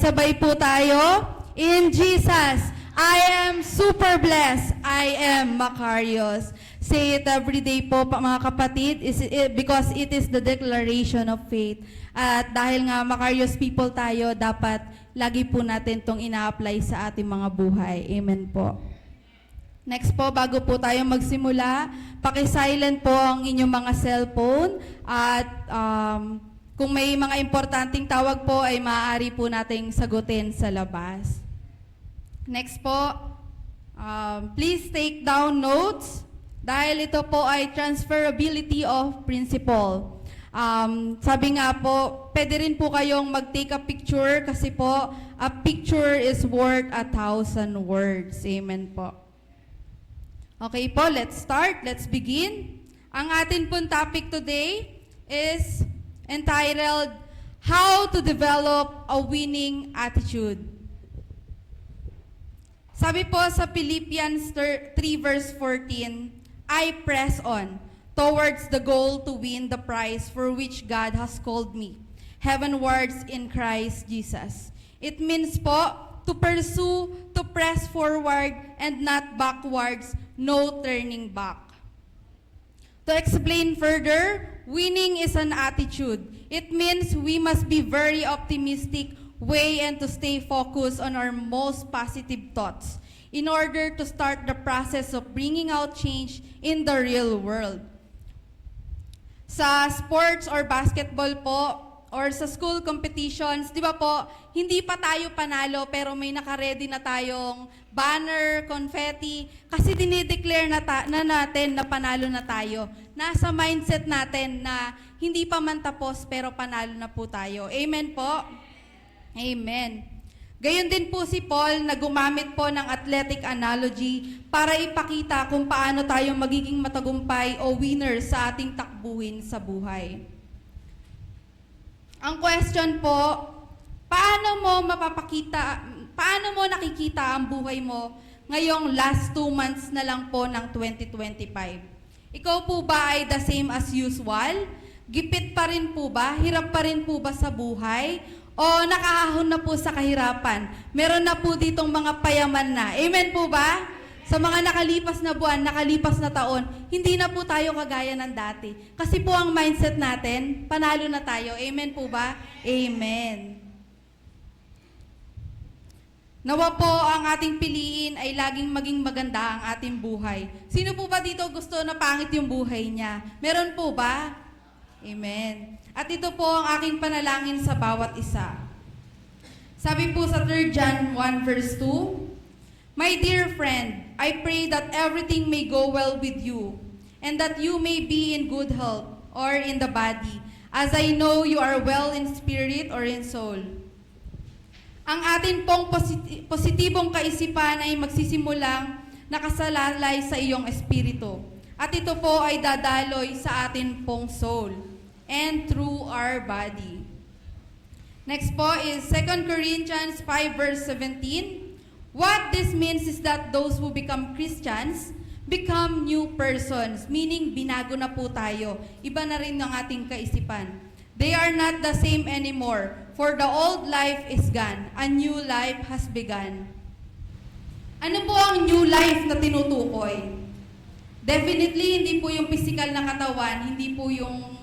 sabay po tayo. In Jesus, I am super blessed. I am Macarius. Say it every day po, mga kapatid, because it is the declaration of faith. At dahil nga Macarius people tayo, dapat lagi po natin itong ina-apply sa ating mga buhay. Amen po. Next po, bago po tayo magsimula, paki-silent po ang inyong mga cellphone at kung may mga importanteng tawag po ay maaari po nating sagutin sa labas. Next po, please take down notes dahil ito po ay transferability of principle. Sabi nga po, pwede rin po kayong mag-take a picture kasi po, a picture is worth 1,000 words. Amen po. Okay po, let's start. Let's begin. Ang atin pong topic today is entitled, How to Develop a Winning Attitude. Sabi po sa Philippians 3 verse 14, I press on towards the goal to win the prize for which God has called me, heavenwards in Christ Jesus. It means po, to pursue, to press forward, and not backwards, no turning back. To explain further, winning is an attitude. It means we must be very optimistic way and to stay focused on our most positive thoughts in order to start the process of bringing out change in the real world. Sa sports or basketball po, or sa school competitions, di ba po, hindi pa tayo panalo pero may nakaredy na tayong banner, confetti, kasi dinideclare na natin na panalo na tayo. Nasa mindset natin na hindi pa man tapos pero panalo na po tayo. Amen po? Amen. Gayon din po si Paul na gumamit po ng athletic analogy para ipakita kung paano tayo magiging matagumpay o winner sa ating takbuhin sa buhay. Ang question po, paano mo nakikita ang buhay mo ngayong last 2 months na lang po ng 2025? Ikaw po ba ay the same as usual? Gipit pa rin po ba? Hirap pa rin po ba sa buhay? O nakahahon na po sa kahirapan? Meron na po ditong mga payaman na. Amen po ba? Sa mga nakalipas na buwan, nakalipas na taon, hindi na po tayo kagaya ng dati. Kasi po ang mindset natin, panalo na tayo. Amen po ba? Amen. Nawa po ang ating piliin ay laging maging maganda ang ating buhay. Sino po ba dito gusto na pangit yung buhay niya? Meron po ba? Amen. At ito po ang aking panalangin sa bawat isa. Sabi po sa 3 John 1 verse 2, My dear friend, I pray that everything may go well with you, and that you may be in good health or in the body, as I know you are well in spirit or in soul. Ang atin pong positibong kaisipan ay magsisimulang nakasalalay sa iyong espiritu, at ito po ay dadaloy sa atin pong soul and through our body. Next po is 2 Corinthians 5 verse 17. What this means is that those who become Christians become new persons, meaning binago na po tayo. Iba na rin ang ating kaisipan. They are not the same anymore, for the old life is gone, a new life has begun. Ano po ang new life na tinutukoy? Definitely, hindi po yung physical na katawan, hindi po yung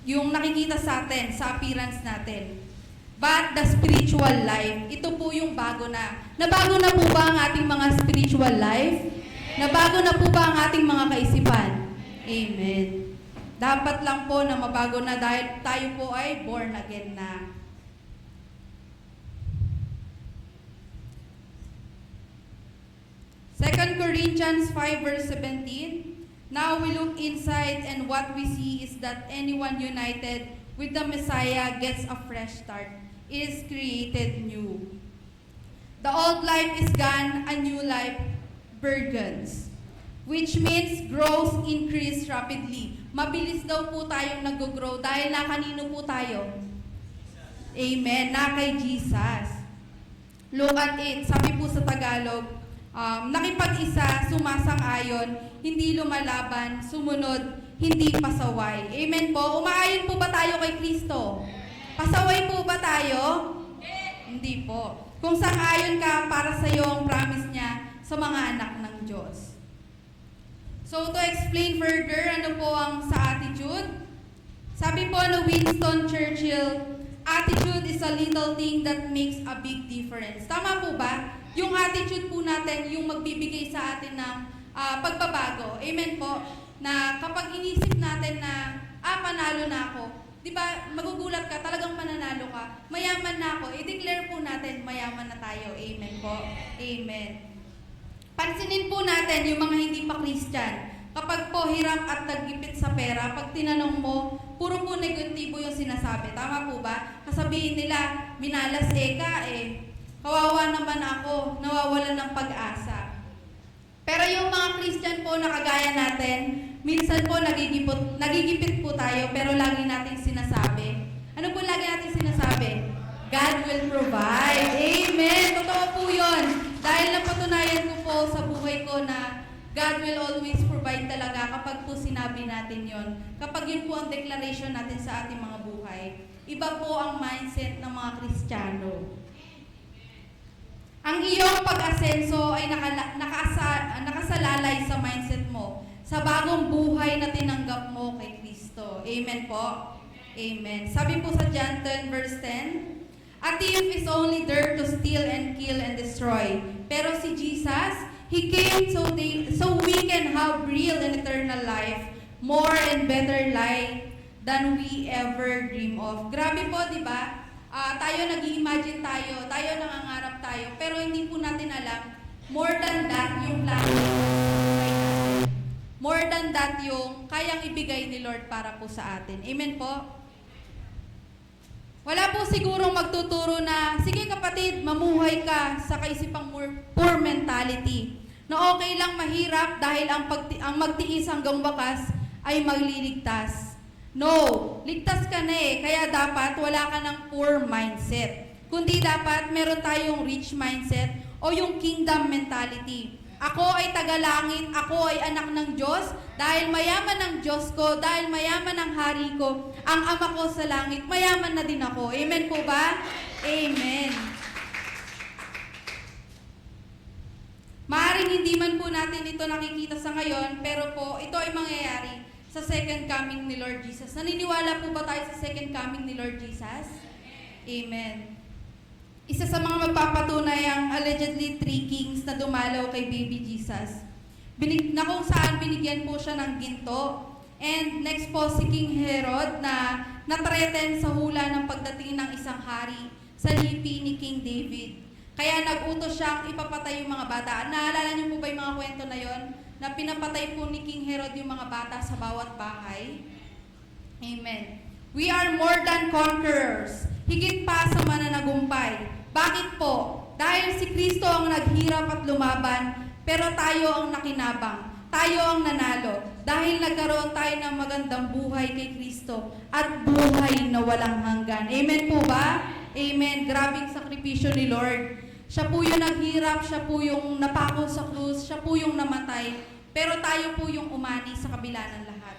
nakikita sa atin, sa appearance natin. But the spiritual life, ito po yung bago na. Nabago na po ba ang ating mga spiritual life? Nabago na po ba ang ating mga kaisipan? Amen. Dapat lang po na mabago na dahil tayo po ay born again na. Second Corinthians 5 verse 17, Now we look inside and what we see is that anyone united with the Messiah gets a fresh start. Is created new. The old life is gone, a new life begins. Which means growth increase rapidly. Mabilis daw po tayong nag-grow dahil na kanino po tayo? Amen, na kay Jesus. Look at it, sabi po sa Tagalog, nakipag-isa, sumasang-ayon, hindi lumalaban, sumunod, hindi pasaway. Amen po. Umaayon po ba tayo kay Kristo? Pasaway po ba tayo? G po. Kung sang-ayon ka para sa yung promise niya sa mga anak ng Diyos. So to explain further, ano po ang sa attitude? Sabi po ni Winston Churchill, attitude is a little thing that makes a big difference. Tama po ba? Yung attitude po natin, yung magbibigay sa atin ng pagbabago. Amen po? Na kapag inisip natin na, panalo na ako, di ba, magugulat ka, talagang mananalo ka, mayaman na ako, i-declare po natin, mayaman na tayo. Amen po? Amen. Pansinin po natin yung mga hindi pa Christian. Kapag po hirap at nagipit sa pera, pag tinanong mo, puro po negatibo yung sinasabi. Tama po ba? Kasabihin nila, minalas ka kawawa naman ako, nawawalan ng pag-asa. Pero yung mga Christian po na kagaya natin, minsan po nagigipit po tayo, pero lagi nating sinasabi. Ano po lagi nating sinasabi? God will provide. Amen! Totoo po yun. Dahil napatunayan ko po sa buhay ko na God will always provide talaga kapag po sinabi natin yon. Kapag yun po ang declaration natin sa ating mga buhay. Iba po ang mindset ng mga Kristiyano. Ang iyong pag-asenso ay nakasalalay sa mindset mo, sa bagong buhay na tinanggap mo kay Kristo. Amen po? Amen. Sabi po sa John 10 verse 10, a thief is only there to steal and kill and destroy. Pero si Jesus, He came so we can have real and eternal life, more and better life than we ever dream of. Grabe po, di ba? Tayo nag-i-imagine tayo nangangarap tayo, pero hindi po natin alam, more than that yung plano ng buhay natin. More than that yung kayang ibigay ni Lord para po sa atin. Amen po? Wala po sigurong magtuturo na, sige kapatid, mamuhay ka sa kaisipang poor mentality. Na okay lang mahirap dahil ang magtiis hanggang wakas ay magliligtas. No, ligtas ka na kaya dapat wala ka ng poor mindset. Kundi dapat meron tayong rich mindset o yung kingdom mentality. Ako ay tagalangit, ako ay anak ng Diyos, dahil mayaman ang Diyos ko, dahil mayaman ang hari ko, ang ama ko sa langit, mayaman na din ako. Amen po ba? Amen. Maaaring hindi man po natin ito nakikita sa ngayon, pero po ito ay mangyayari sa second coming ni Lord Jesus. Naniniwala po ba tayo sa second coming ni Lord Jesus? Amen. Isa sa mga magpapatunay ang allegedly 3 kings na dumalaw kay baby Jesus. Na kung saan binigyan po siya ng ginto. And next po si King Herod na natreten sa hula ng pagdating ng isang hari sa lipi ni King David. Kaya nag-utos siyang ipapatay yung mga bata. Naalala niyo po ba yung mga kwento na yon? Na pinapatay po ni King Herod yung mga bata sa bawat bahay? Amen. We are more than conquerors. Higit pa sa mananagumpay. Bakit po? Dahil si Kristo ang naghirap at lumaban, pero tayo ang nakinabang. Tayo ang nanalo. Dahil nagkaroon tayo ng magandang buhay kay Kristo at buhay na walang hanggan. Amen po ba? Amen. Grabing sakripisyo ni Lord. Siya po yung naghirap, siya po yung napako sa krus, siya po yung namatay, pero tayo po yung umani sa kabila ng lahat.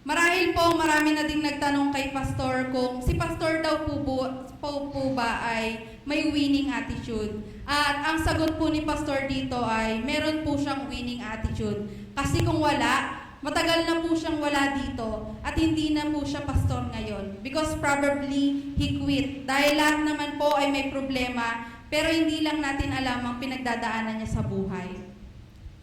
Marahil po, marami na ding nagtanong kay Pastor kung si Pastor daw po ba ay may winning attitude. At ang sagot po ni Pastor dito ay meron po siyang winning attitude. Kasi kung wala, matagal na po siyang wala dito at hindi na po siya pastor ngayon. Because probably he quit. Dahil lahat naman po ay may problema, pero hindi lang natin alam ang pinagdadaanan niya sa buhay.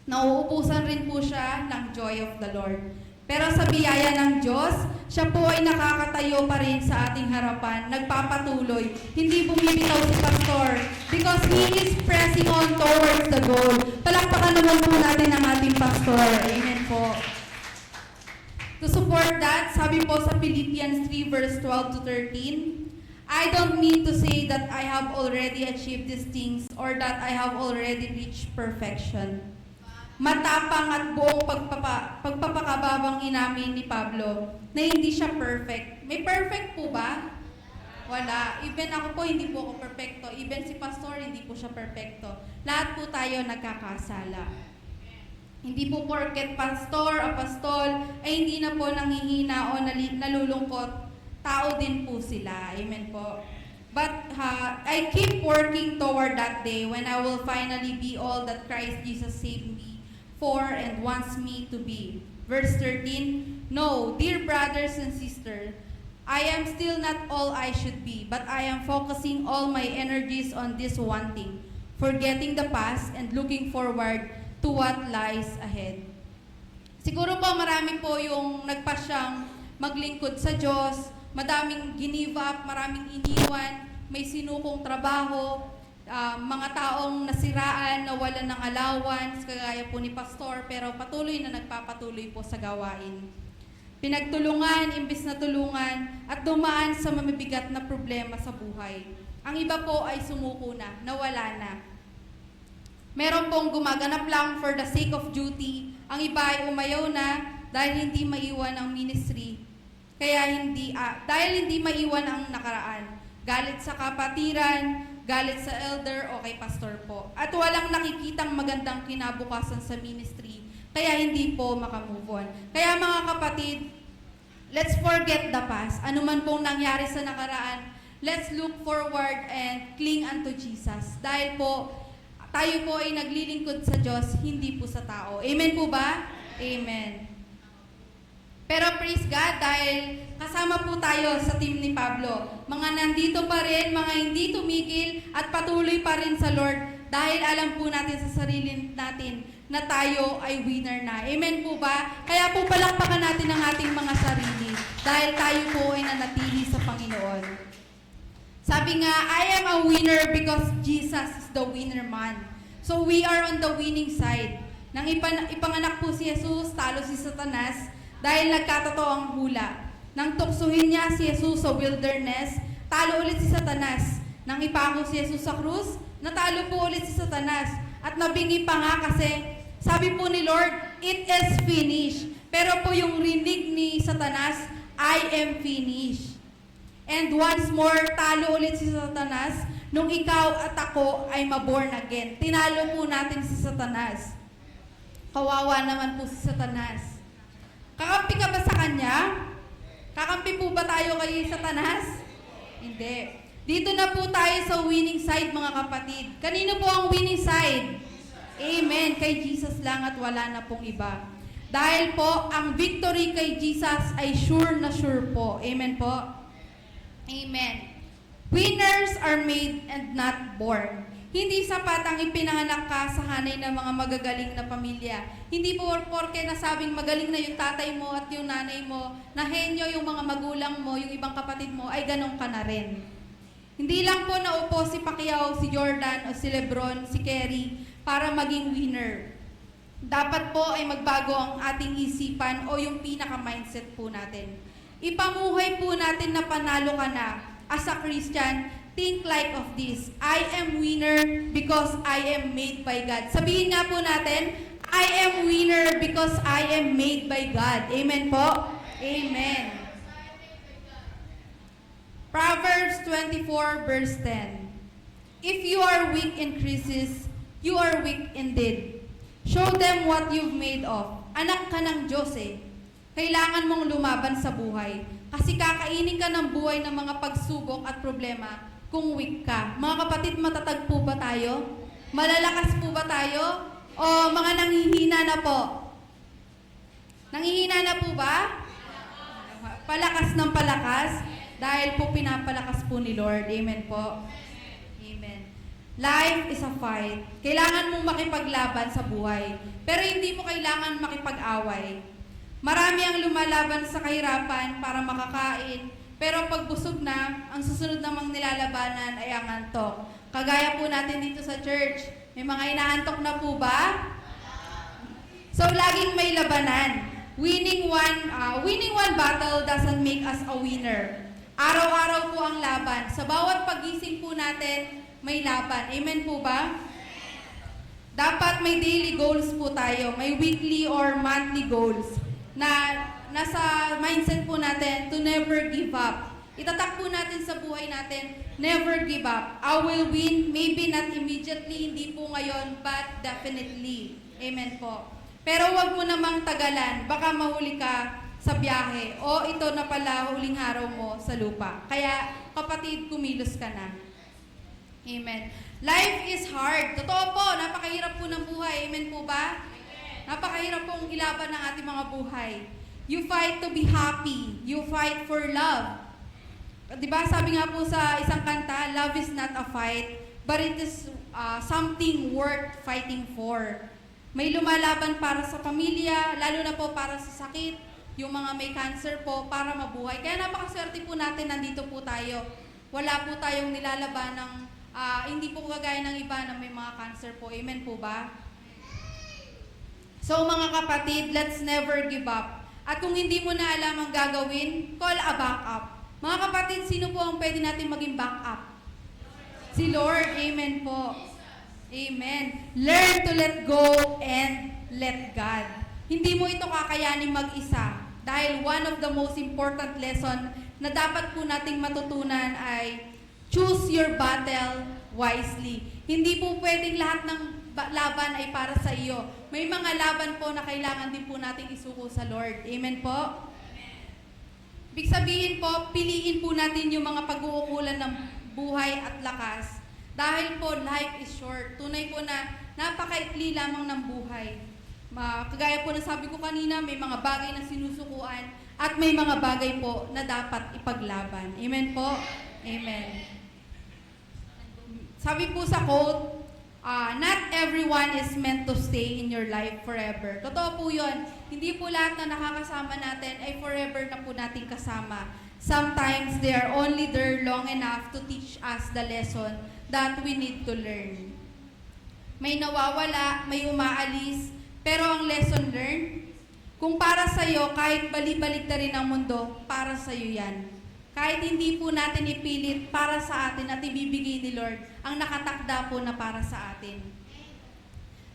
Nauupusan rin po siya ng joy of the Lord. Pero sa biyaya ng Diyos, siya po ay nakakatayo pa rin sa ating harapan, nagpapatuloy. Hindi bumibitaw si Pastor because he is pressing on towards the goal. Palakpakan naman po natin ang ating Pastor. Amen po. To support that, sabi po sa Philippians 3 verse 12 to 13, I don't mean to say that I have already achieved these things or that I have already reached perfection. Matapang at buong pagpapakababang inamin ni Pablo na hindi siya perfect. May perfect po ba? Wala. Even ako po, hindi po ako perfecto. Even si Pastor, hindi po siya perfecto. Lahat po tayo nagkakasala. Hindi po porket pastor o pastol ay hindi na po nangihina o nalulungkot tao din po sila. Amen po. But I keep working toward that day when I will finally be all that Christ Jesus saved me for and wants me to be. Verse 13, no, dear brothers and sisters, I am still not all I should be, but I am focusing all my energies on this one thing, forgetting the past and looking forward to what lies ahead. Siguro po marami po yung nagpasyang maglingkod sa Diyos, madaming ginive up, maraming iniwan, may sinukong trabaho, mga taong nasiraan, nawalan ng allowance, kagaya po ni Pastor, pero patuloy na nagpapatuloy po sa gawain. Pinagtulungan, imbis na tulungan, at dumaan sa mamabigat na problema sa buhay. Ang iba po ay sumuko na, nawala na. Meron pong gumaganap lang for the sake of duty. Ang iba ay umayaw na dahil hindi maiwan ang ministry. Dahil hindi maiwan ang nakaraan. Galit sa kapatiran, galit sa elder o kay pastor po. At walang nakikitang magandang kinabukasan sa ministry. Kaya hindi po makamove on. Kaya mga kapatid, let's forget the past. Ano man pong nangyari sa nakaraan, let's look forward and cling unto Jesus. Dahil po, tayo po ay naglilingkod sa Diyos, hindi po sa tao. Amen po ba? Amen. Pero praise God, dahil kasama po tayo sa team ni Pablo. Mga nandito pa rin, mga hindi tumigil, at patuloy pa rin sa Lord, dahil alam po natin sa sarili natin na tayo ay winner na. Amen po ba? Kaya po palakpakan natin ang ating mga sarili, dahil tayo po ay nanatili sa Panginoon. Sabi nga, I am a winner because Jesus is the winner man. So we are on the winning side. Nang ipanganak po si Jesus, talo si Satanas dahil nagkatotoo ang hula. Nang tuksuhin niya si Jesus sa wilderness, talo ulit si Satanas. Nang ipako si Jesus sa krus, natalo po ulit si Satanas. At nabingi pa nga kasi, sabi po ni Lord, it is finished. Pero po yung rinig ni Satanas, I am finished. And once more, talo ulit si Satanas nung ikaw at ako ay maborn again. Tinalo po natin si Satanas. Kawawa naman po si Satanas. Kakampi ka ba sa kanya? Kakampi po ba tayo kay Satanas? Hindi. Dito na po tayo sa winning side, mga kapatid. Kanino po ang winning side? Amen. Kay Jesus lang at wala na pong iba. Dahil po, ang victory kay Jesus ay sure na sure po. Amen po. Amen. Winners are made and not born. Hindi sapat ang ipinanganak ka sa hanay ng mga magagaling na pamilya. Hindi po porke nasabing magaling na yung tatay mo at yung nanay mo, na henyo yung mga magulang mo, yung ibang kapatid mo, ay ganun ka na rin. Hindi lang po naupo si Pacquiao, si Jordan, o si Lebron, si Kerry para maging winner. Dapat po ay magbago ang ating isipan o yung pinaka-mindset po natin. Ipamuhay po natin na panalo ka na. As a Christian, think like of this. I am winner because I am made by God. Sabihin nga po natin, I am winner because I am made by God. Amen po? Amen. Proverbs 24 verse 10. If you are weak in crisis, you are weak indeed. Show them what you've made of. Anak ka ng Diyos eh. Kailangan mong lumaban sa buhay. Kasi kakainin ka ng buhay ng mga pagsubok at problema kung weak ka. Mga kapatid, matatag po ba tayo? Malalakas po ba tayo? O mga nanghihina na po? Nanghihina na po ba? Palakas ng palakas? Dahil po pinapalakas po ni Lord. Amen po. Amen. Life is a fight. Kailangan mong makipaglaban sa buhay. Pero hindi mo kailangan makipag-away. Marami ang lumalaban sa kahirapan para makakain, pero pag busog na, ang susunod namang nilalabanan ay ang antok. Kagaya po natin dito sa church, may mga inaantok na po ba? So, laging may labanan. Winning one battle doesn't make us a winner. Araw-araw po ang laban. Sa bawat pagising po natin, may laban. Amen po ba? Dapat may daily goals po tayo. May weekly or monthly goals na nasa mindset po natin to never give up. Itatak po natin sa buhay natin, never give up. I will win, maybe not immediately, hindi po ngayon, but definitely. Amen po. Pero wag mo namang tagalan, baka mahuli ka sa biyahe o ito na pala huling araw mo sa lupa. Kaya kapatid, kumilos ka na. Amen. Life is hard. Totoo po, napakahirap po ng buhay. Amen po ba? Napakahirap pong ilaban ng ating mga buhay. You fight to be happy. You fight for love. Diba, sabi nga po sa isang kanta, love is not a fight, but it is something worth fighting for. May lumalaban para sa pamilya, lalo na po para sa sakit, yung mga may cancer po, para mabuhay. Kaya napakaswerte po natin, nandito po tayo. Wala po tayong nilalaban ng, hindi po kagaya ng iba na may mga cancer po. Amen po ba? So mga kapatid, let's never give up. At kung hindi mo na alam ang gagawin, call a backup. Mga kapatid, sino po ang pwede natin maging backup? Si Lord. Amen po. Amen. Learn to let go and let God. Hindi mo ito kakayanin mag-isa. Dahil one of the most important lesson na dapat po nating matutunan ay choose your battle wisely. Hindi po pwedeng lahat ng laban ay para sa iyo. May mga laban po na kailangan din po nating isuko sa Lord. Amen po? Ibig sabihin po, piliin po natin yung mga pag-uukulan ng buhay at lakas. Dahil po, life is short. Tunay po na napakaikli lamang ng buhay. Kagaya po na sabi ko kanina, may mga bagay na sinusukuan at may mga bagay po na dapat ipaglaban. Amen po? Amen. Sabi po sa quote, not everyone is meant to stay in your life forever. Totoo po yun. Hindi po lahat na nakakasama natin ay forever na po natin kasama. Sometimes they are only there long enough to teach us the lesson that we need to learn. May nawawala, may umaalis, pero ang lesson learned, kung para sa'yo, kahit bali-balik na rin ang mundo, para sa'yo yan. Kahit hindi po natin ipilit para sa atin at ibibigay ni Lord ang nakatakda po na para sa atin.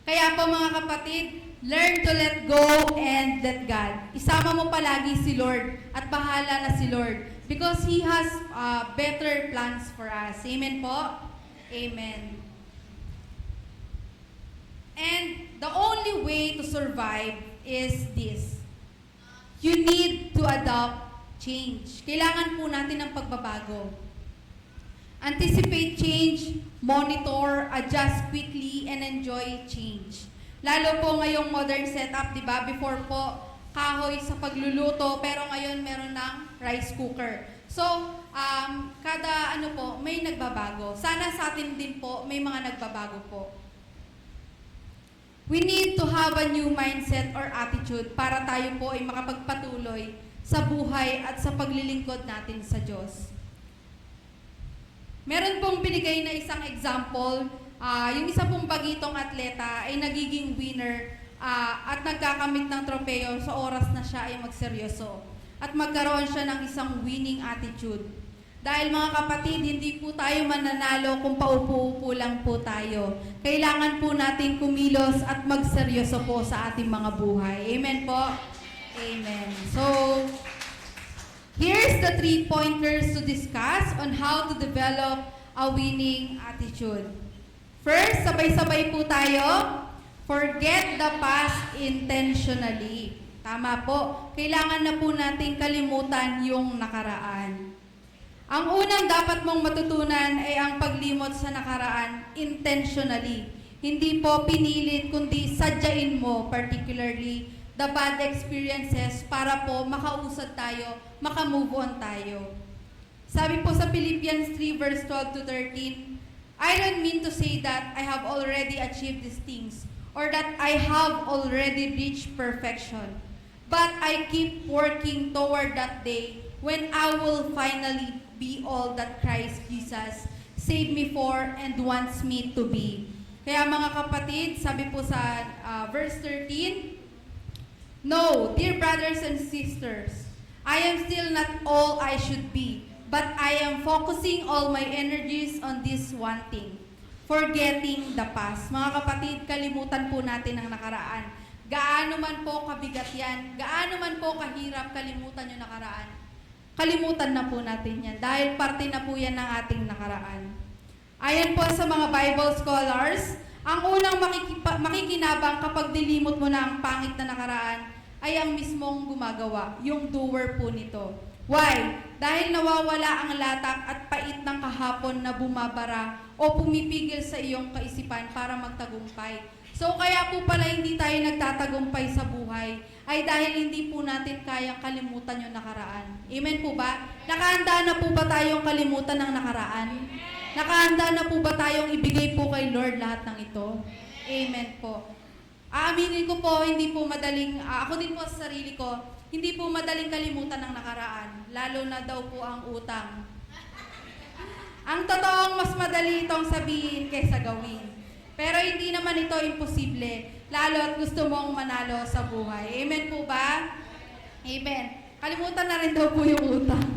Kaya po mga kapatid, learn to let go and let God. Isama mo palagi si Lord at bahala na si Lord because He has better plans for us. Amen po? Amen. And the only way to survive is this. You need to adopt change. Kailangan po natin ng pagbabago. Anticipate change, monitor, adjust quickly, and enjoy change. Lalo po ngayong modern setup, di ba? Before po, kahoy sa pagluluto, pero ngayon meron ng rice cooker. So, kada ano po, may nagbabago. Sana sa atin din po, may mga nagbabago po. We need to have a new mindset or attitude para tayo po ay makapagpatuloy sa buhay at sa paglilingkod natin sa Diyos. Meron pong binigay na isang example, yung isa pong bagitong atleta ay nagiging winner at nagkakamit ng tropeo sa oras na siya ay magseryoso at magkaroon siya ng isang winning attitude. Dahil mga kapatid, hindi po tayo mananalo kung paupo-upo lang po tayo. Kailangan po natin kumilos at magseryoso po sa ating mga buhay. Amen po? Amen. So, here's the 3 pointers to discuss on how to develop a winning attitude. First, sabay-sabay po tayo. Forget the past intentionally. Tama po. Kailangan na po natin kalimutan yung nakaraan. Ang unang dapat mong matutunan ay ang paglimot sa nakaraan intentionally. Hindi po pinilit, kundi sadyain mo, particularly the bad experiences para po makausad tayo, makamove on tayo. Sabi po sa Philippians 3 verse 12 to 13, I don't mean to say that I have already achieved these things or that I have already reached perfection, but I keep working toward that day when I will finally be all that Christ Jesus saved me for and wants me to be. Kaya mga kapatid, sabi po sa verse 13, no, dear brothers and sisters, I am still not all I should be, but I am focusing all my energies on this one thing, forgetting the past. Mga kapatid, kalimutan po natin ang nakaraan. Gaano man po kabigat yan, gaano man po kahirap kalimutan yung nakaraan, kalimutan na po natin yan dahil parte na po yan ng ating nakaraan. Ayon po sa mga Bible scholars, ang unang makikinabang kapag dilimot mo na ang pangit na nakaraan ay ang mismong gumagawa, yung doer po nito. Why? Dahil nawawala ang latak at pait ng kahapon na bumabara o pumipigil sa iyong kaisipan para magtagumpay. So kaya po pala hindi tayo nagtatagumpay sa buhay ay dahil hindi po natin kayang kalimutan yung nakaraan. Amen po ba? Nakahanda na po ba tayong kalimutan ng nakaraan? Nakahanda na po ba tayong ibigay po kay Lord lahat ng ito? Amen po. Aaminin ko po, hindi po madaling, ako din po sa sarili ko, hindi po madaling kalimutan ng nakaraan, lalo na daw po ang utang. Ang totoong mas madali itong sabihin kaysa gawin. Pero hindi naman ito imposible, lalo at gusto mong manalo sa buhay. Amen po ba? Amen. Kalimutan na rin daw po yung utang.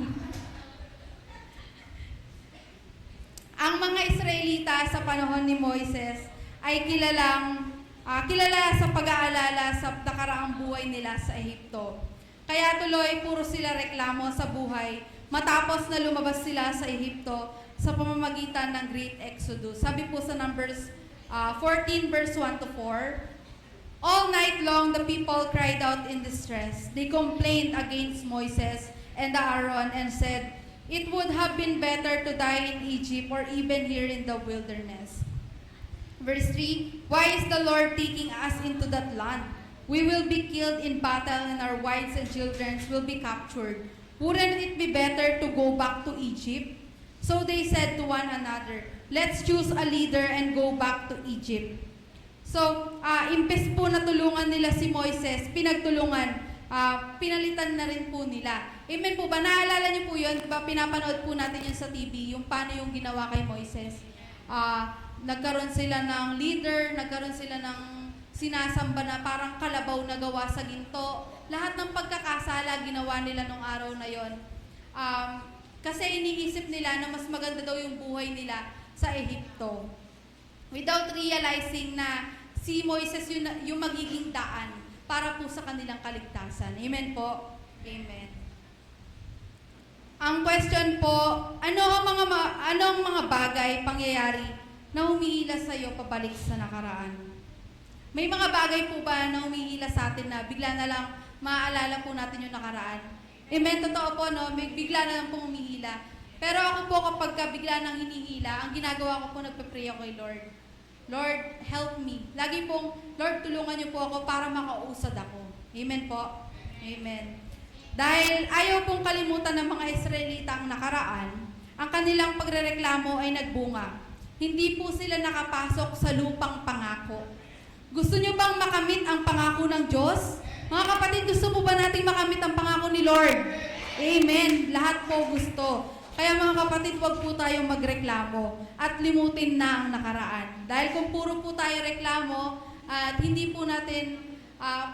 Ang mga Israelita sa panahon ni Moises ay kilala sa pag-aalala sa nakaraang buhay nila sa Ehipto. Kaya tuloy puro sila reklamo sa buhay matapos na lumabas sila sa Ehipto sa pamamagitan ng Great Exodus. Sabi po sa Numbers 14 verse 1 to 4, all night long the people cried out in distress. They complained against Moses and Aaron and said, it would have been better to die in Egypt or even here in the wilderness. Verse 3, why is the Lord taking us into that land? We will be killed in battle and our wives and children will be captured. Wouldn't it be better to go back to Egypt? So they said to one another, let's choose a leader and go back to Egypt. So, imbes po na tulungan nila si Moises, pinagtulungan, pinalitan na rin po nila. Amen po ba? Naalala niyo po yun? Diba, pinapanood po natin yun sa TV, yung paano yung ginawa kay Moises. Nagkaroon sila ng leader, nagkaroon sila ng sinasamba na parang kalabaw na gawa sa ginto. Lahat ng pagkakasala ginawa nila nung araw na yon. Kasi iniisip nila na mas maganda daw yung buhay nila sa Ehipto. Without realizing na si Moises yung magiging daan para po sa kanilang kaligtasan. Amen po? Amen. Ang question po, anong mga bagay, pangyayari na humihila sa iyo pabalik sa nakaraan? May mga bagay po ba na humihila sa atin na bigla na lang maaalala po natin yung nakaraan? Amen, totoo po, no? Bigla na lang po humihila. Pero ako po kapag bigla nang hinihila, ang ginagawa ko po, nagpe-pray ako kay Lord. Lord, help me. Lagi pong, Lord, tulungan niyo po ako para makausad ako. Amen po? Amen. Dahil ayaw pong kalimutan ng mga Israelita ang nakaraan, ang kanilang pagrereklamo ay nagbunga. Hindi po sila nakapasok sa lupang pangako. Gusto niyo bang makamit ang pangako ng Diyos? Mga kapatid, gusto po ba nating makamit ang pangako ni Lord? Amen. Lahat po gusto. Kaya mga kapatid, huwag po tayong magreklamo at limutin na ang nakaraan. Dahil kung puro po tayo reklamo at hindi po natin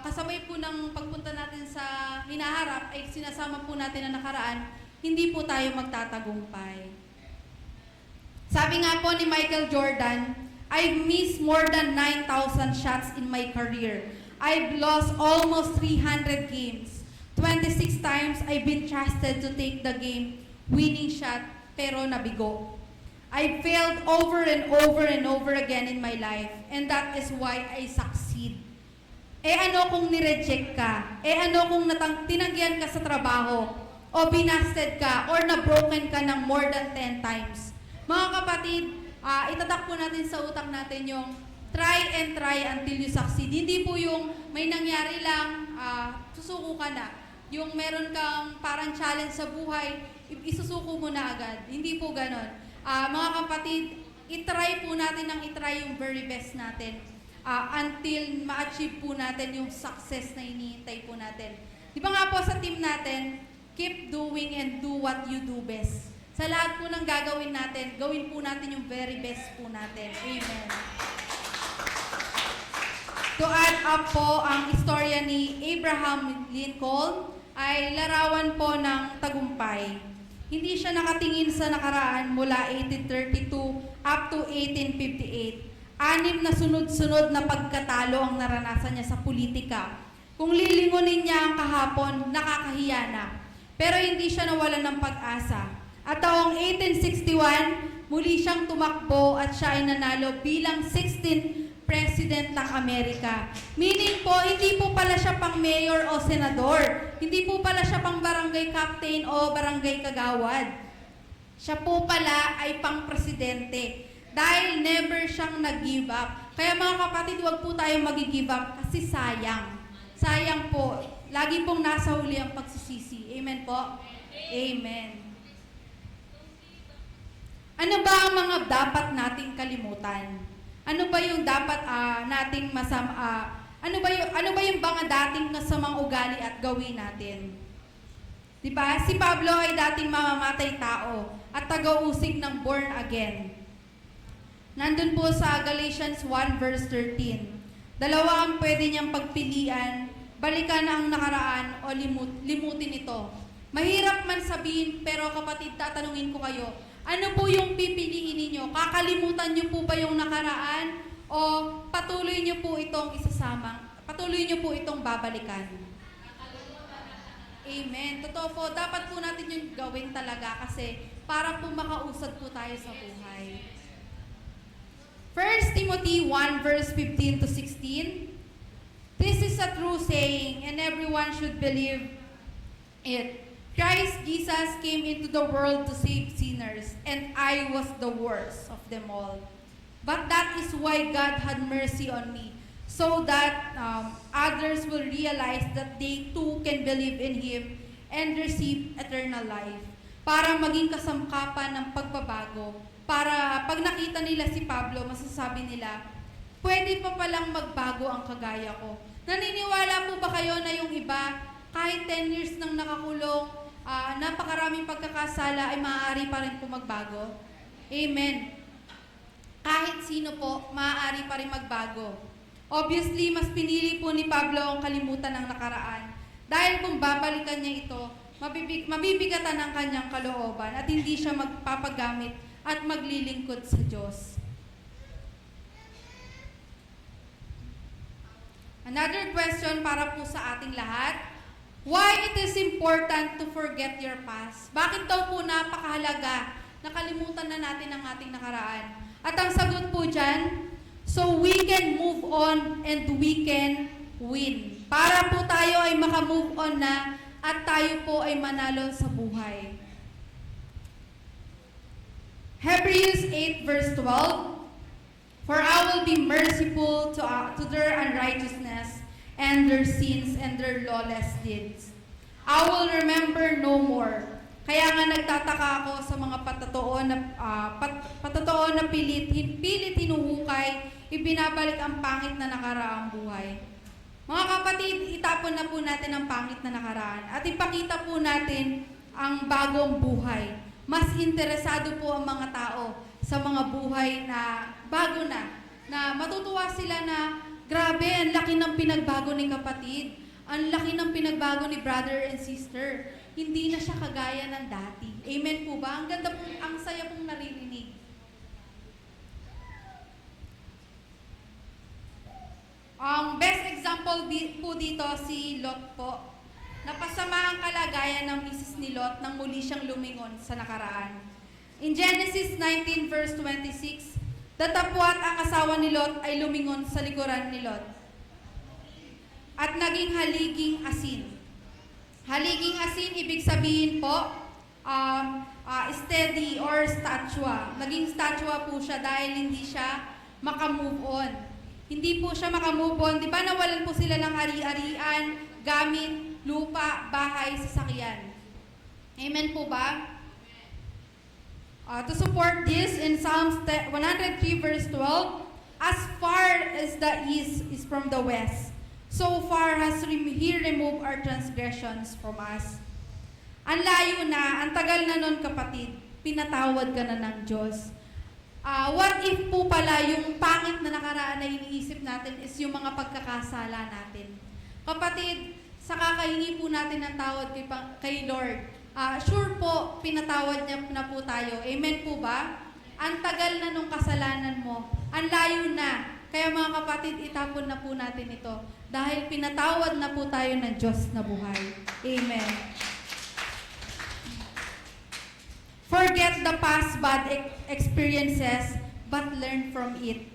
kasabay po ng pagpunta natin sa hinaharap ay sinasama po natin ang nakaraan, hindi po tayo magtatagumpay. Sabi nga po ni Michael Jordan, I've missed more than 9,000 shots in my career. I've lost almost 300 games. 26 times I've been trusted to take the game winning shot pero nabigo. I failed over and over and over again in my life and that is why I succeed. Ano kung nireject ka? Ano kung tinanggihan ka sa trabaho? O binasted ka? Or na-broken ka ng more than 10 times? Mga kapatid, itatak po natin sa utak natin yung try and try until you succeed. Hindi po yung may nangyari lang, susuko ka na. Yung meron kang parang challenge sa buhay, isusuko mo na agad. Hindi po ganon. Mga kapatid, itry po natin ang itry yung very best natin. Until ma-achieve po natin yung success na hinihintay po natin. Di ba nga po sa team natin, keep doing and do what you do best. Sa lahat po ng gagawin natin, gawin po natin yung very best po natin. Amen. To add up po, ang istorya ni Abraham Lincoln ay larawan po ng tagumpay. Hindi siya nakatingin sa nakaraan mula 1832 up to 1858. 6 na sunod-sunod na pagkatalo ang naranasan niya sa politika. Kung lilingunin niya ang kahapon, nakakahiya na. Pero hindi siya nawalan ng pag-asa. At taong 1861, muli siyang tumakbo at siya ay nanalo bilang 16th President ng Amerika. Meaning po, hindi po pala siya pang mayor o senador. Hindi po pala siya pang barangay captain o barangay kagawad. Siya po pala ay pang presidente. Dahil never siyang nag-give up. Kaya mga kapatid, huwag po tayong mag-give up kasi sayang. Sayang po. Lagi pong nasa huli ang pagsisisi. Amen po? Amen. Ano ba ang mga dapat nating kalimutan? Ano ba yung dapat nating ano ba yung mga dating masamang ugali at gawin natin? 'Di ba? Si Pablo ay dating mamamatay tao at taga-usig ng born again. Nandun po sa Galatians 1 verse 13. Dalawa ang pwede niyang pagpilian, balikan ang nakaraan o limutin ito. Mahirap man sabihin, pero kapatid, tatanungin ko kayo, ano po yung pipiliin ninyo? Kakalimutan niyo po ba yung nakaraan? O patuloy niyo po itong isasama? Patuloy niyo po itong babalikan? Amen. Totoo po, dapat po natin yung gawin talaga kasi para po makausad po tayo sa buhay. 1 Timothy 1 verse 15 to 16. This is a true saying and everyone should believe it. Christ Jesus came into the world to save sinners, and I was the worst of them all. But that is why God had mercy on me, so that others will realize that they too can believe in Him and receive eternal life. Para maging kasangkapan ng pagbabago, para pag nakita nila si Pablo, masasabi nila, pwede pa palang magbago ang kagaya ko. Naniniwala po ba kayo na yung iba, kahit 10 years nang nakakulong, napakaraming pagkakasala ay maaari pa rin po magbago? Amen. Kahit sino po, maaari pa rin magbago. Obviously, mas pinili po ni Pablo ang kalimutan ng nakaraan. Dahil kung babalikan niya ito, mabibigatan ang kanyang kalooban at hindi siya magpapagamit at maglilingkod sa Diyos. Another question para po sa ating lahat. Why it is important to forget your past? Bakit daw po napakahalaga na kalimutan na natin ang ating nakaraan? At ang sagot po dyan, so we can move on and we can win. Para po tayo ay makamove on na at tayo po ay manalo sa buhay. Hebrews 8 verse 12. For I will be merciful to their unrighteousness and their sins and their lawless deeds. I will remember no more. Kaya nga nagtataka ako sa mga patotoo na pilit hinuhukay, ibinabalik ang pangit na nakaraang buhay. Mga kapatid, itapon na po natin ang pangit na nakaraan at ipakita po natin ang bagong buhay. Mas interesado po ang mga tao sa mga buhay na bago na matutuwa sila na grabe, ang laki ng pinagbago ni kapatid. Ang laki ng pinagbago ni brother and sister. Hindi na siya kagaya ng dati. Amen po ba? Ang ganda po, ang saya pong naririnig. Ang best example po dito si Lot po. Napasama ang kalagayan ng misis ni Lot nang muli siyang lumingon sa nakaraan. In Genesis 19 verse 26, datapwat ang asawa ni Lot ay lumingon sa likuran ni Lot at naging haliging asin. Haliging asin, ibig sabihin po, steady or statua. Naging statua po siya dahil hindi siya makamove on. Hindi po siya makamove on. Di ba nawalan po sila ng ari-arian, gamit, lupa, bahay, sasakyan. Amen po ba? To support this, in Psalms 103 verse 12, as far as the east is from the west, so far has He removed our transgressions from us. Ang layo na, ang tagal na nun kapatid, pinatawad ka na ng Diyos. What if po pala yung pangit na nakaraan na iniisip natin is yung mga pagkakasala natin? Kapatid, sa kakahingi po natin ng tawad kay Lord, sure po, pinatawad niya na po tayo. Amen po ba? Ang tagal na nung kasalanan mo, ang layo na. Kaya mga kapatid, itapon na po natin ito. Dahil pinatawad na po tayo ng Diyos na buhay. Amen. Forget the past bad experiences, but learn from it.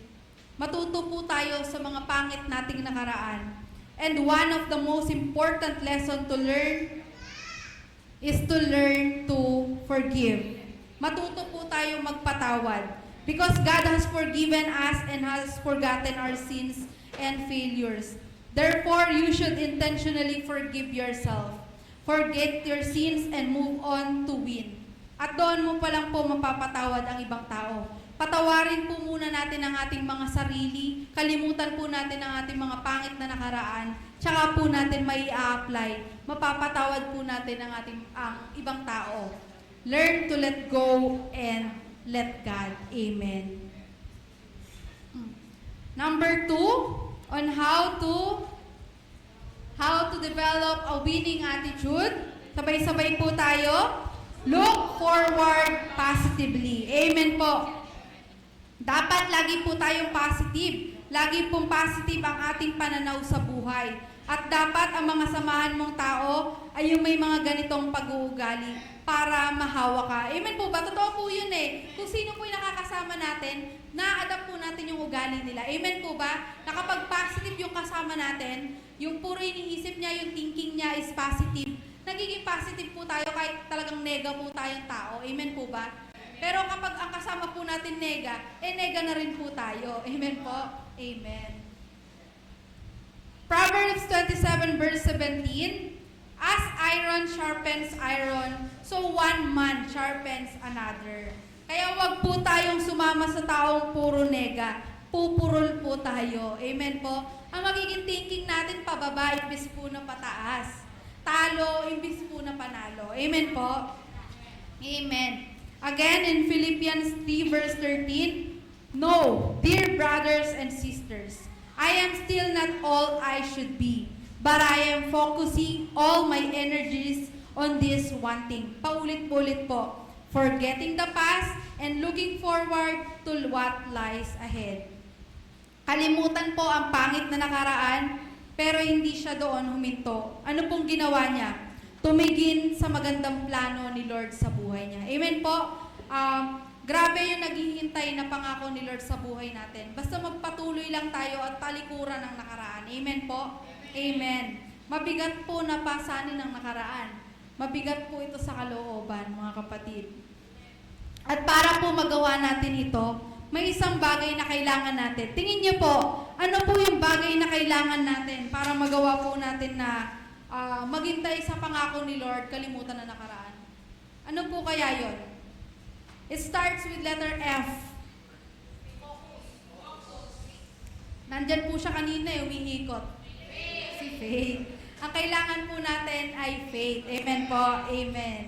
Matuto po tayo sa mga pangit nating nakaraan. And one of the most important lesson to learn is to learn to forgive. Matuto po tayo magpatawad. Because God has forgiven us and has forgotten our sins and failures. Therefore, you should intentionally forgive yourself. Forget your sins and move on to win. At doon mo pa lang po mapapatawad ang ibang tao. Patawarin po muna natin ang ating mga sarili, kalimutan po natin ang ating mga pangit na nakaraan, tsaka po natin may i-apply, mapapatawad po natin ang ibang tao. Learn to let go and let God. Amen. Number 2, on how to develop a winning attitude. Sabay-sabay po tayo. Look forward positively. Amen po. Dapat lagi po tayong positive. Lagi pong positive ang ating pananaw sa buhay. At dapat ang mga samahan mong tao ay yung may mga ganitong pag-uugali para mahawa ka. Amen po ba? Totoo po yun eh. Kung sino po yung nakakasama natin, na-adapt po natin yung ugali nila. Amen po ba? Na kapag positive yung kasama natin, yung puro iniisip niya, yung thinking niya is positive, nagiging positive po tayo kahit talagang nega po tayong tao. Amen po ba? Pero kapag ang kasama po natin nega, nega na rin po tayo. Amen po? Amen. Proverbs 27 verse 17, as iron sharpens iron, so one man sharpens another. Kaya wag po tayong sumama sa taong puro nega. Pupurol po tayo. Amen po? Ang magiging thinking natin pababa, imbis po na pataas. Talo, imbis po na panalo. Amen po? Amen. Again, in Philippians 3 verse 13, no, dear brothers and sisters, I am still not all I should be, but I am focusing all my energies on this one thing. Paulit-ulit po. Forgetting the past and looking forward to what lies ahead. Kalimutan po ang pangit na nakaraan, pero hindi siya doon huminto. Ano pong ginawa niya? Tumigin sa magandang plano ni Lord sa buhay niya. Amen po? Grabe yung naghihintay na pangako ni Lord sa buhay natin. Basta magpatuloy lang tayo at talikuran ng nakaraan. Amen po? Amen. Mabigat po na pasanin ng nakaraan. Mabigat po ito sa kalooban, mga kapatid. At para po magawa natin ito, may isang bagay na kailangan natin. Tingin niyo po, ano po yung bagay na kailangan natin para magawa po natin na maghintay sa pangako ni Lord, kalimutan na nakaraan? Ano po kaya yon? It starts with letter F. Nandyan po siya kanina, umiikot. Si faith. Ang kailangan po natin ay faith. Amen po. Amen.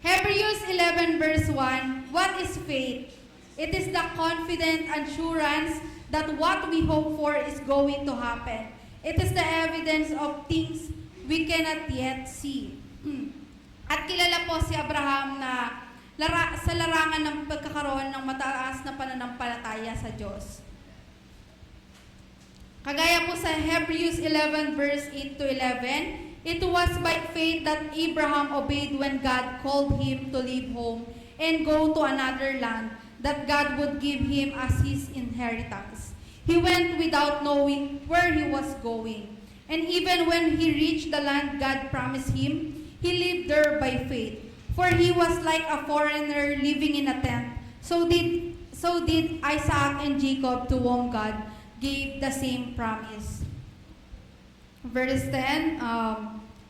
Hebrews 11 verse 1, what is faith? It is the confident assurance that what we hope for is going to happen. It is the evidence of things we cannot yet see. At kilala po si Abraham na sa larangan ng pagkakaroon ng mataas na pananampalataya sa Diyos. Kagaya po sa Hebrews 11 verse 8 to 11, it was by faith that Abraham obeyed when God called him to leave home and go to another land that God would give him as his inheritance. He went without knowing where he was going. And even when he reached the land God promised him, he lived there by faith. For he was like a foreigner living in a tent. So did Isaac and Jacob, to whom God gave the same promise. Verse 10,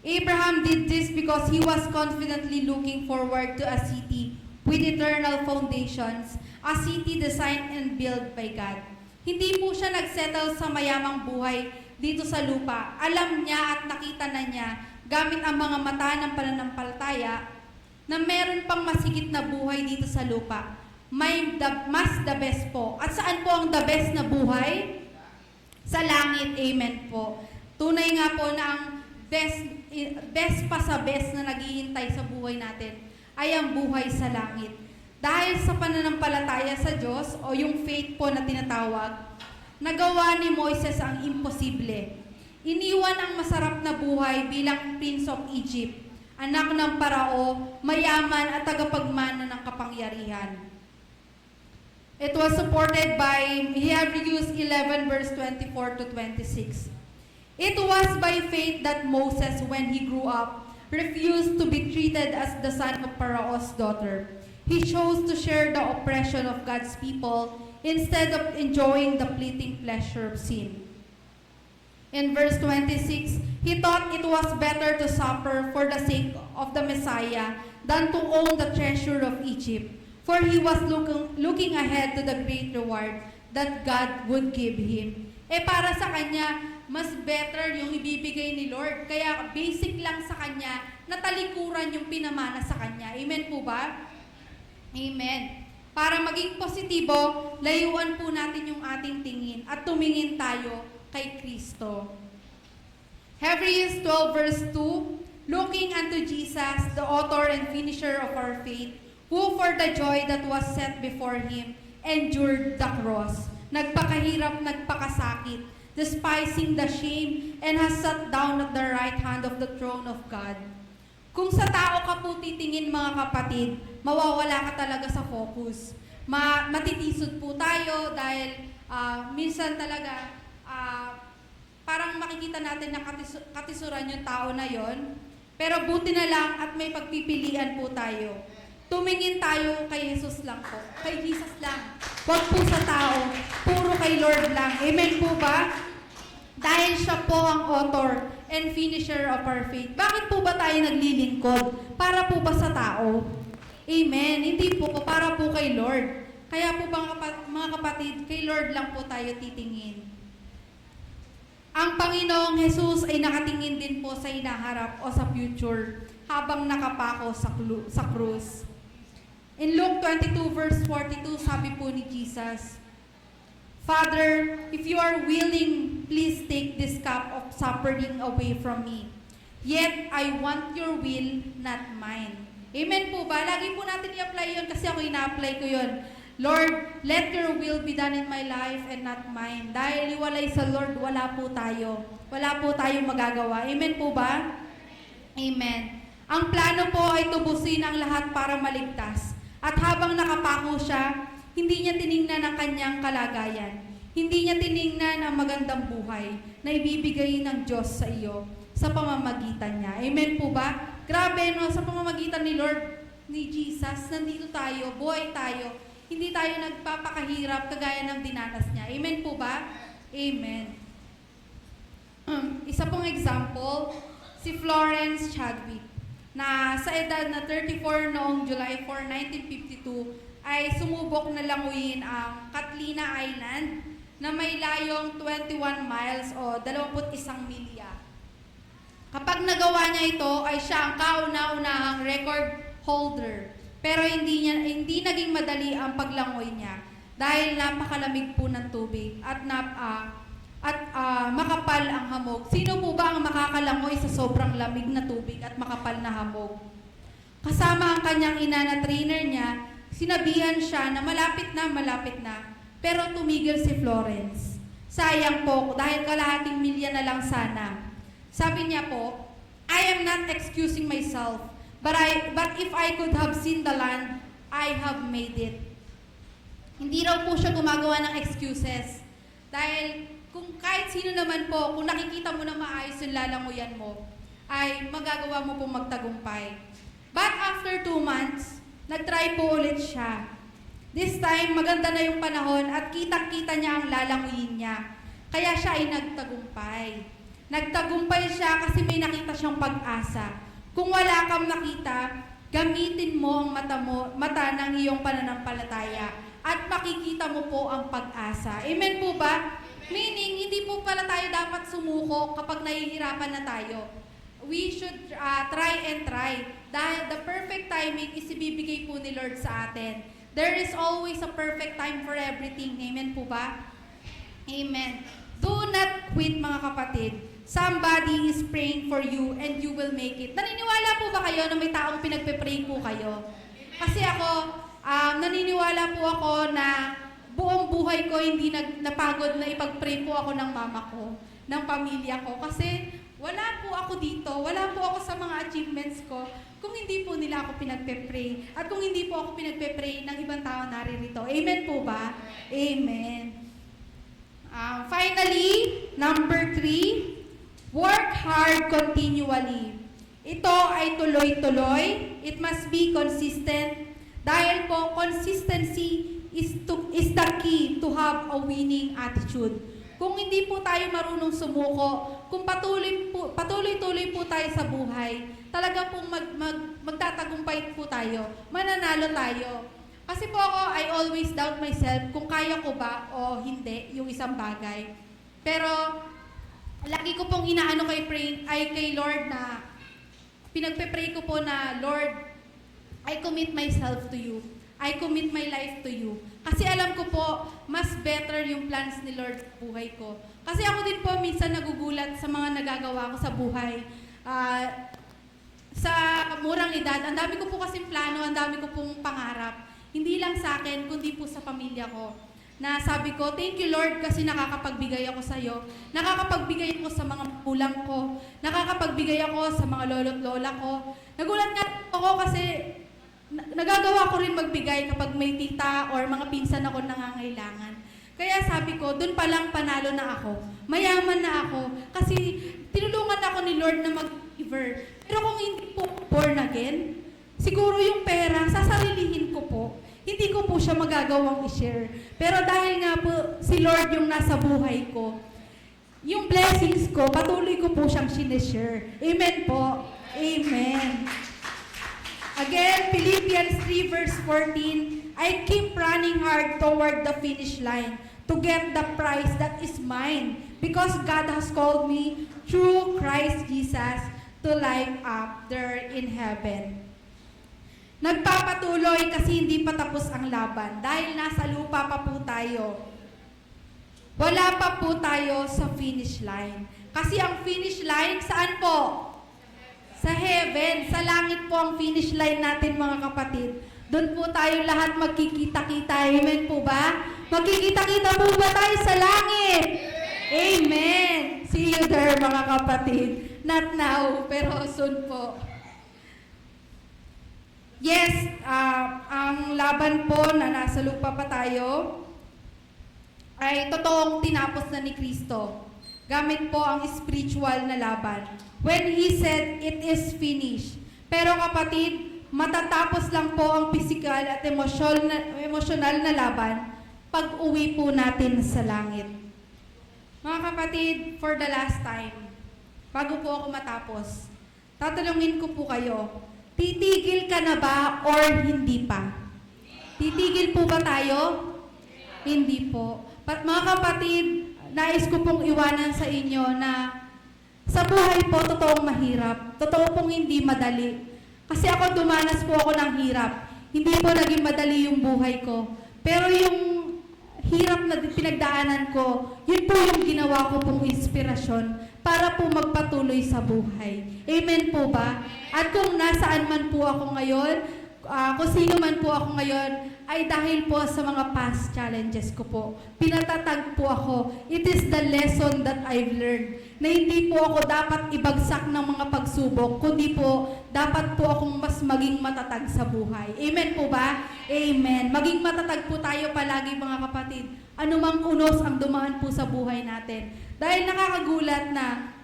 Abraham did this because he was confidently looking forward to a city with eternal foundations, a city designed and built by God. Hindi po siya nagsettle sa mayamang buhay dito sa lupa. Alam niya at nakita na niya, gamit ang mga mata ng pananampalataya, na meron pang masigit na buhay dito sa lupa. May mas the best po. At saan po ang the best na buhay? Sa langit. Amen po. Tunay nga po na ang best pa sa best na naghihintay sa buhay natin ay ang buhay sa langit. Dahil sa pananampalataya sa Diyos o yung faith po na tinatawag, nagawa ni Moises ang imposible. Iniwan ang masarap na buhay bilang Prince of Egypt, anak ng Parao, mayaman at tagapagmana ng kapangyarihan. It was supported by Hebrews 11 verse 24 to 26. It was by faith that Moses, when he grew up, refused to be treated as the son of Pharaoh's daughter. He chose to share the oppression of God's people instead of enjoying the fleeting pleasure of sin. In verse 26, he thought it was better to suffer for the sake of the Messiah than to own the treasure of Egypt, for he was looking ahead to the great reward that God would give him. Para sa kanya, mas better yung ibibigay ni Lord. Kaya basic lang sa kanya, natalikuran yung pinamana sa kanya. Amen po ba? Amen. Para maging positibo, layuan po natin yung ating tingin at tumingin tayo kay Kristo. Hebrews 12 verse 2, looking unto Jesus, the author and finisher of our faith, who for the joy that was set before him endured the cross, nagpakahirap, nagpakasakit, despising the shame, and has sat down at the right hand of the throne of God. Kung sa tao ka po titingin mga kapatid, mawawala ka talaga sa focus. Matitisod po tayo dahil minsan talaga parang makikita natin na katisuran yung tao na yon. Pero buti na lang at may pagpipilian po tayo. Tumingin tayo kay Jesus lang po. Kay Jesus lang. Huwag po sa tao. Puro kay Lord lang. Amen po ba? Dahil siya po ang author and finisher of our faith. Bakit po ba tayo naglilingkod? Para po ba sa tao? Amen. Hindi po para po kay Lord. Kaya po mga kapatid, kay Lord lang po tayo titingin. Ang Panginoong Jesus ay nakatingin din po sa hinaharap o sa future habang nakapako sa krus. In Luke 22 verse 42, sabi po ni Jesus, Father, if you are willing, please take this cup of suffering away from me. Yet, I want your will, not mine. Amen po ba? Lagi po natin i-apply yun kasi ako ina-apply ko yun. Lord, let your will be done in my life and not mine. Dahil iwalay sa Lord, wala po tayo. Wala po tayong magagawa. Amen po ba? Amen. Ang plano po ay tubusin ang lahat para maligtas. At habang nakapako siya, hindi niya tiningnan ang kanyang kalagayan. Hindi niya tiningnan ang magandang buhay na ibibigay ng Diyos sa iyo sa pamamagitan niya. Amen po ba? Grabe, no? Sa pamamagitan ni Lord, ni Jesus, nandito tayo, buhay tayo. Hindi tayo nagpapakahirap kagaya ng dinanas niya. Amen po ba? Amen. Isa pong example, si Florence Chadwick, na sa edad na 34 noong July 4, 1952, ay sumubok na languyin ang Catlina Island na may layong 21 miles o 21 milya. Kapag nagawa niya ito, ay siya ang kauna-unahang record holder. Pero hindi naging madali ang paglangoy niya dahil napakalamig po ng tubig at makapal ang hamog. Sino po ba ang makakalangoy sa sobrang lamig na tubig at makapal na hamog? Kasama ang kanyang ina na trainer niya, sinabihan siya na malapit na, pero tumigil si Florence. Sayang po, dahil kalahating milya na lang sana. Sabi niya po, I am not excusing myself, but if I could have seen the land, I have made it. Hindi raw po siya gumagawa ng excuses. Dahil kung kahit sino naman po, kung nakikita mo na maayos yung lalanguyan mo, ay magagawa mo pong magtagumpay. But after 2 months, nag-try po ulit siya. This time, maganda na yung panahon at kitang-kita niya ang lalanguyin niya. Kaya siya ay nagtagumpay. Nagtagumpay siya kasi may nakita siyang pag-asa. Kung wala kang nakita, gamitin mo ang mata ng iyong pananampalataya at makikita mo po ang pag-asa. Amen po ba? Meaning, hindi po pala tayo dapat sumuko kapag nahihirapan na tayo. We should try and try. Dahil the perfect timing is ibibigay po ni Lord sa atin. There is always a perfect time for everything. Amen po ba? Amen. Do not quit mga kapatid. Somebody is praying for you and you will make it. Naniniwala po ba kayo na may taong pinagpe-pray po kayo? Kasi ako, naniniwala po ako na buong buhay ko hindi napagod na ipag-pray po ako ng mama ko, ng pamilya ko. Kasi wala po ako dito, wala po ako sa mga achievements ko kung hindi po nila ako pinagpe-pray at kung hindi po ako pinagpe-pray ng ibang tao naririto. Amen po ba? Amen. Finally, number 3, work hard continually. Ito ay tuloy-tuloy. It must be consistent. Dahil po, consistency is the key to have a winning attitude. Kung hindi po tayo marunong sumuko, kung patuloy-tuloy po tayo sa buhay, talaga pong magtatagumpay po tayo, mananalo tayo. Kasi po ako, I always doubt myself kung kaya ko ba o hindi yung isang bagay. Pero, lagi ko pong inaano kay Lord na, pinagpe-pray ko po na, Lord, I commit myself to you. I commit my life to you. Kasi alam ko po, mas better yung plans ni Lord sa buhay ko. Kasi ako din po minsan nagugulat sa mga nagagawa ko sa buhay. Sa murang edad, ang dami ko po kasing plano, ang dami ko pong pangarap. Hindi lang sa akin, kundi po sa pamilya ko. Na sabi ko, thank you Lord kasi nakakapagbigay ako sa iyo. Nakakapagbigay ako sa mga magulang ko. Nakakapagbigay ako sa mga lolo't lola ko. Nagulat nga ako kasi nagagawa ko rin magbigay kapag may tita or mga pinsan ako nangangailangan. Kaya sabi ko, dun palang panalo na ako. Mayaman na ako. Kasi tinulungan ako ni Lord na mag-giver. Pero kung hindi po born again, siguro yung pera, sasarilihin ko po. Hindi ko po siya magagawang i-share. Pero dahil nga po si Lord yung nasa buhay ko, yung blessings ko, patuloy ko po siyang sinishare. Amen po. Amen. Again, Philippians 3 verse 14, I keep running hard toward the finish line to get the prize that is mine because God has called me through Christ Jesus to life up there in heaven. Nagpapatuloy kasi hindi pa tapos ang laban dahil nasa lupa pa po tayo. Wala pa po tayo sa finish line. Kasi ang finish line, saan po? Sa heaven, sa langit po ang finish line natin mga kapatid. Doon po tayo lahat magkikita-kita. Amen po ba? Magkikita-kita po ba tayo sa langit? Amen! See you there mga kapatid. Not now, pero soon po. Yes, ang laban po na nasa lupa pa tayo ay totoong tinapos na ni Kristo. Gamit po ang spiritual na laban. When He said, it is finished. Pero kapatid, matatapos lang po ang physical at emotional na laban pag uwi po natin sa langit. Mga kapatid, for the last time, bago po ako matapos, tatanungin ko po kayo, titigil ka na ba or hindi pa? Titigil po ba tayo? Hindi po. Mga kapatid, nais ko pong iwanan sa inyo na sa buhay po, totoong mahirap. Totoo pong hindi madali. Kasi ako dumanas po ako ng hirap. Hindi po naging madali yung buhay ko. Pero yung hirap na pinagdaanan ko, yun po yung ginawa ko pong inspirasyon para po magpatuloy sa buhay. Amen po ba? At kung nasaan man po ako ngayon, kung sino man po ako ngayon, ay dahil po sa mga past challenges ko po. Pinatatag po ako. It is the lesson that I've learned na hindi po ako dapat ibagsak ng mga pagsubok, kundi po dapat po akong mas maging matatag sa buhay. Amen po ba? Amen. Maging matatag po tayo palagi mga kapatid. Anumang unos ang dumaan po sa buhay natin. Dahil nakakagulat na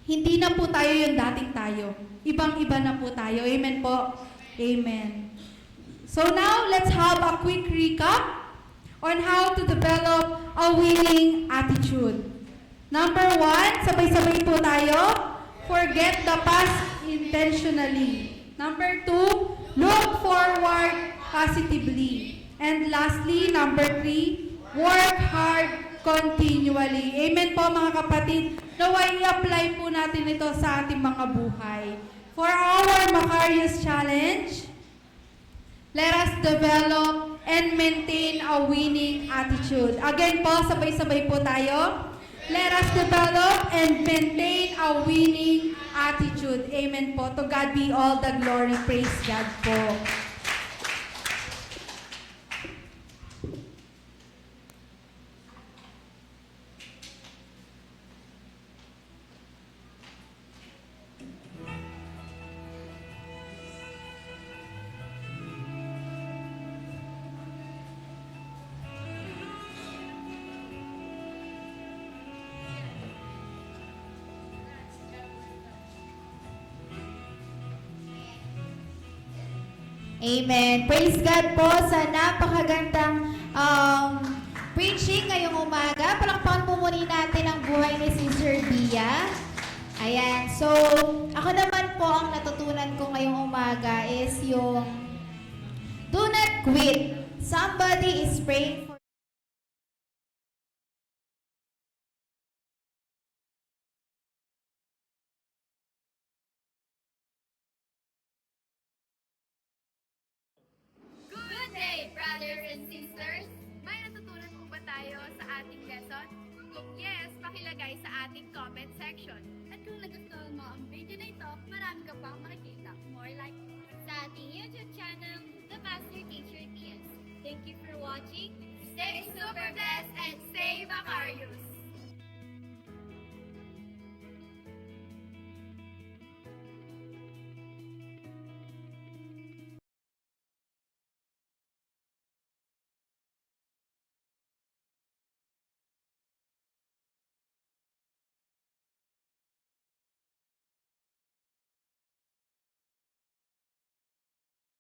hindi na po tayo yung dating tayo. Ibang-iba na po tayo. Amen po? Amen. So now, let's have a quick recap on how to develop a winning attitude. Number 1, sabay-sabay po tayo. Forget the past intentionally. Number 2, look forward positively. And lastly, number 3, work hard continually. Amen po mga kapatid. Naway i-apply po natin ito sa ating mga buhay. For our Macarius Challenge, let us develop and maintain a winning attitude. Again po, sabay-sabay po tayo. Let us develop and maintain a winning attitude. Amen po. To God be all the glory. Praise God po. Amen. Praise God po sa napakagandang preaching ngayong umaga. Palakpakan po muli natin ang buhay ni Sister Bia. Ayan. So, ako naman po ang natutunan ko ngayong umaga is yung do not quit. Somebody is praying for Good day, brothers and sisters! May natutunan po ba tayo sa ating lesson? Kung yes, pakilagay sa ating comment section. At kung nagustuhan mo ang video na ito, marami ka pang makikita. More like sa ating YouTube channel, The Pastor Teacher TS. Thank you for watching. Stay super blessed and stay Macarius!